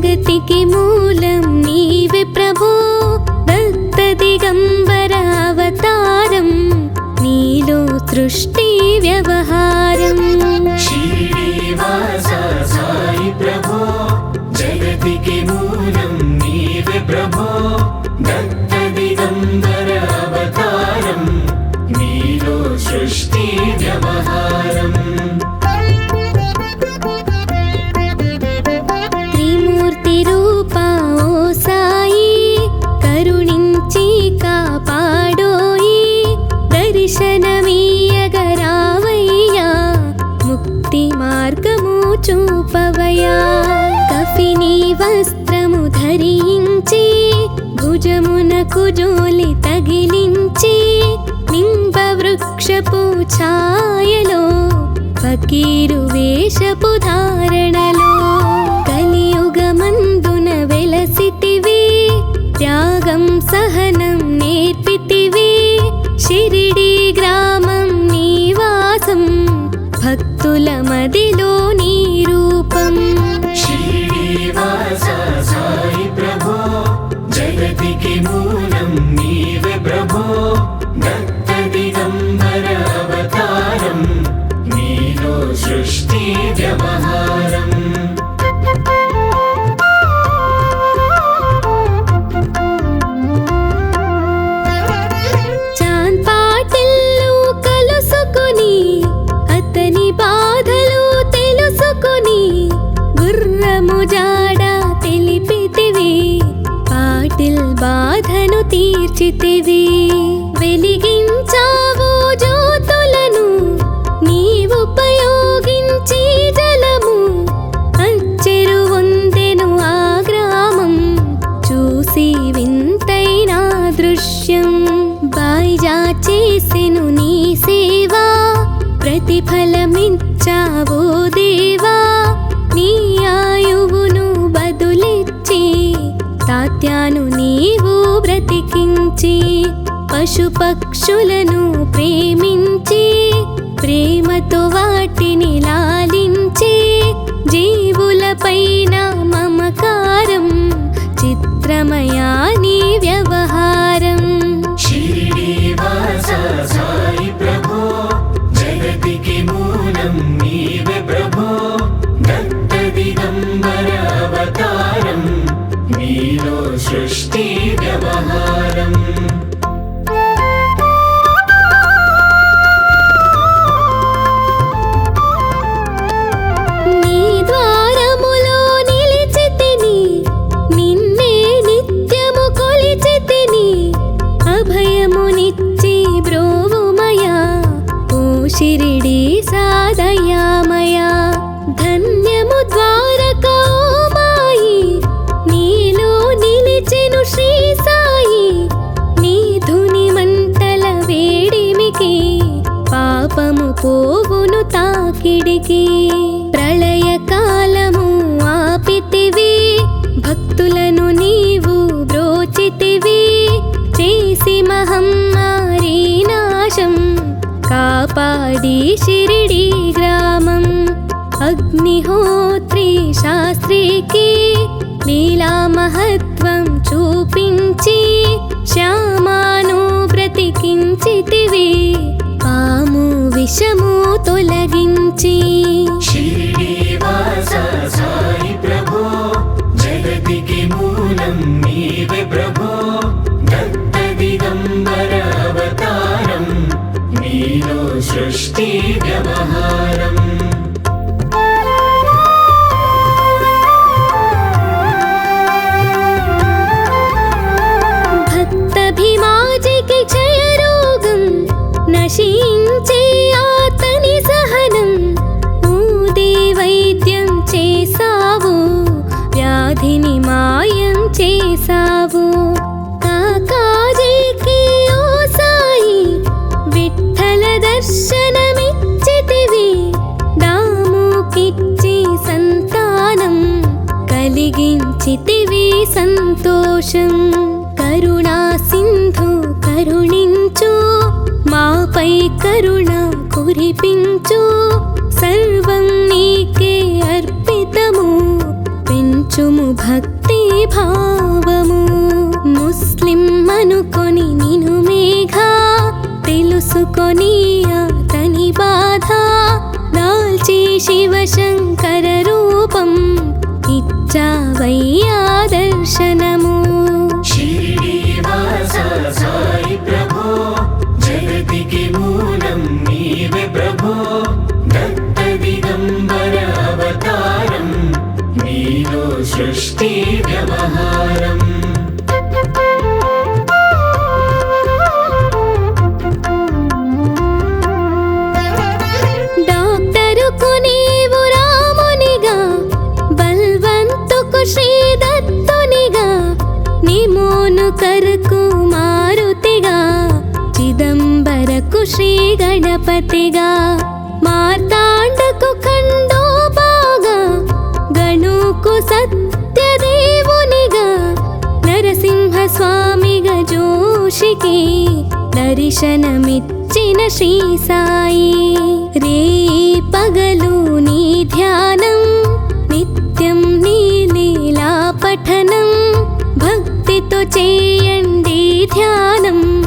జగతికి మూలం నీవే ప్రభో, దత్త దిగంబర అవతారం, నీలో సృష్టి వ్యవహారం. శ్రీనివాస సాయి ప్రభో, జగతికి మూలం నీవే ప్రభో, దత్త దిగంబర అవతారం, నీలో సృష్టి వ్యవహారం. త్రిమూర్తి రూపా ఓ సాయి, కరుణించి కాపాడోయి, దర్శనమీయగరావయ్యా, ముక్తి మార్గము చూపవయ్యా. కఫిని వస్త్రము ధరించి, భుజమునకు జోలి తగిలించి, నింబ వృక్షపు ఛాయలో, ఫకీరు వేషపు ధారణలో, కలియుగమందున వెలసితివి, త్యాగం సహనం నేర్పితివి, షిరిడి గ్రామం నివాసం, భక్తుల మదిలో నీ రూపం. శ్రీనివాస సాయి ప్రభో, జగతికి మూలం నీవే ప్రభో, దత్త దిగంబర అవతారం, నీలో సృష్టి వ్యవహారం. చాన్ పాటిల్లు కలుసుకొని, అతని బాధలు తెలుసుకొని, గుర్రము జాడ తెలిపితివి, పాటిల్ బాధను తీర్చితివి. వెలిగించావు జ్యోతులను, నీవుపయోగించి జలము, అచ్చెరు వందెను ఆ గ్రామం, చూసి వింతైన దృశ్యం. బాయిజా చేసెను నీ సేవా, ప్రతిఫలమిచ్చావో దేవా, నీ ఆయువును బదులిచ్చి, తాత్యాను నీవు బ్రతికించి, పశుపక్షులను ప్రేమించి, ప్రేమతో వాటిని లాలించి, జీవులపైన మమకారం, చిత్రమయా నీ వ్యవహారం. శ్రీనివాస సాయి ప్రభో, జగతికి మూలం నీవే ప్రభో, దత్త దిగంబర అవతారం, నీలో సృష్టి వ్యవహారం. నీ ద్వారములో నిలిచితిని, నిన్నే నిత్యము కొలిచితిని, అభయమునిచ్చి బ్రోవుమయా, ఓ షిరిడి సాదయామయా. ధన్యము ద్వారకా ఓ మాయి, నీలో నిలిచెను శ్రీ సాయి, నీ ధుని మంటల వేడిమికి, పాపము పోవును తాకిడికి. ప్రళయ కాలము ఆపితివి, భక్తులను నీవు బ్రోచితివి, చేసి మహమ్మారి నాశం, కాపాడి షిరిడి గ్రామం. అగ్నిహోత్రి శాస్త్రికి లీలా మహత్వం చూపించి, శ్యామాను బ్రతికించితివి, పాము విషము తొలగించి. శ్రీనివాస సాయి ప్రభో, జగతికి మూలం నీవే ప్రభో, దత్త దిగంబర అవతారం, నీలో సృష్టి వ్యవహారం. భక్తభిమాజికి క్షయరోగం, నశించే ఆతని సహనం, ఊదే వైద్యం చేసావు, వ్యాధిని మాయం చేసావు. కాకాజీకి ఓ సాయి, విఠ్ఠల దర్శనమిచ్చితివి, దాముకిచ్చి సంతానం, కలిగించితివి సంతోషం. కరుణా సింధు కరుణించు, మాపై కరుణ కురిపించు, సర్వం నీకే అర్పితము, పెంచు ఉంచుము భక్తి భావము. ముస్లిం అనుకొని నిను మేఘా, తెలుసుకొని అతని బాధ. దాల్చి శివశంకర రూపం, ఇచ్చావయ్యా దర్శనము. शिरडीवास साई प्रभो, जगतिके मूलं नीवे प्रभो. दत्त दिगंबर अवतारं, नीलो सृष्टि व्यवहारम्. డాక్టరుకు నీవు రామునిగా, బల్వంతుకు శ్రీ దత్తునిగా, నిమోనుకరకు మారుతిగా, చిదంబరకు శ్రీ గణపతిగా, మార్తాండకు ఖండోబాగా, గణుకు సత్యదేవునిగా, నరసింహ స్వామిగా జోషికి దర్శనమిచ్చిన శ్రీ సాయి. రే పగలు నీ ధ్యానం, నిత్యం నీ లీలా పఠనం. భక్తితో చేయండి ధ్యానం,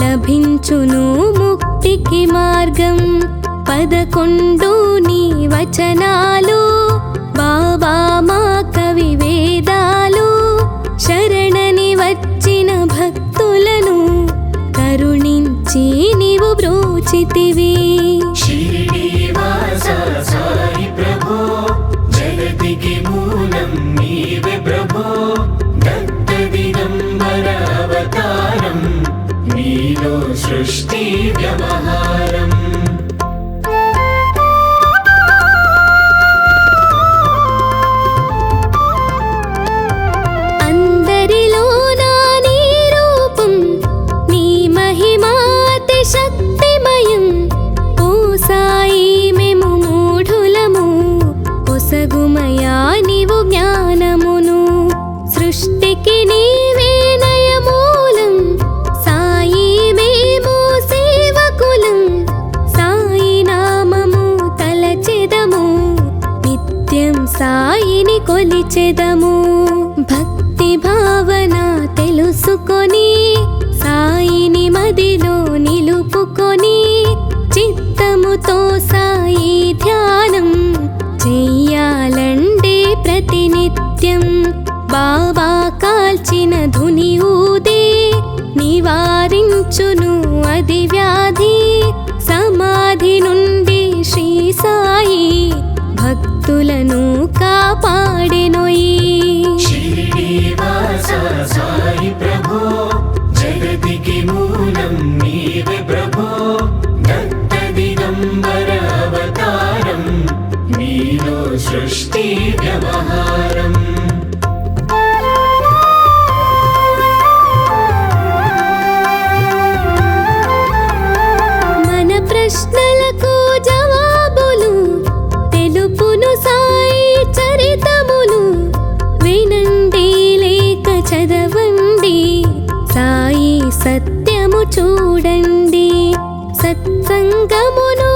లభించును ముక్తికి మార్గం. 11 నీ వచనాలు, బాబా మా కవి వేదాలు. శరణని వచ్చిన భక్తులను కరుణించి నీవు బ్రోచితివి. शिरडीवास साई प्रभो, जगतिके मूलं नीवे प्रभो. दत्त दिगंबर अवतारं, नीलो सृष्टि व्यवहारम्. అందరిలోనా నీ రూపం, నీ మహిమాతి శక్తిమయం. ఓ సాయి మేము మూఢులము, పొసగుమయా నీవు జ్ఞానమును. సృష్టికి నీవే నయమూలం, సాయి మేము సేవకులం. సాయి నామము తలచెదము, నిత్యం సాయిని కొలిచెదము. భక్తి భావన తెలుసుకొని, సాయిని మదిలో నిలుపుకొని, చిత్తముతో సాయి ధ్యానం చెయ్యాలండే ప్రతినిత్యం. బాబా కాల్చిన ధుని ఊదే, నివారించును అది వ్యాధి. సమాధి నుండి శ్రీ సాయి భక్తులను కాపాడెనోయి. शिरडीवास साई प्रभो, जगतिके मूलं नीवे प्रभो. दत्त दिगंबर अवतारं, नीलो सृष्टि व्यवहारम्. మన ప్రశ్నలకు జవాబులు తెలుపును సాయి చరితములు. వినండి లేక చదవండి, సాయి సత్యము చూడండి. సత్సంగమును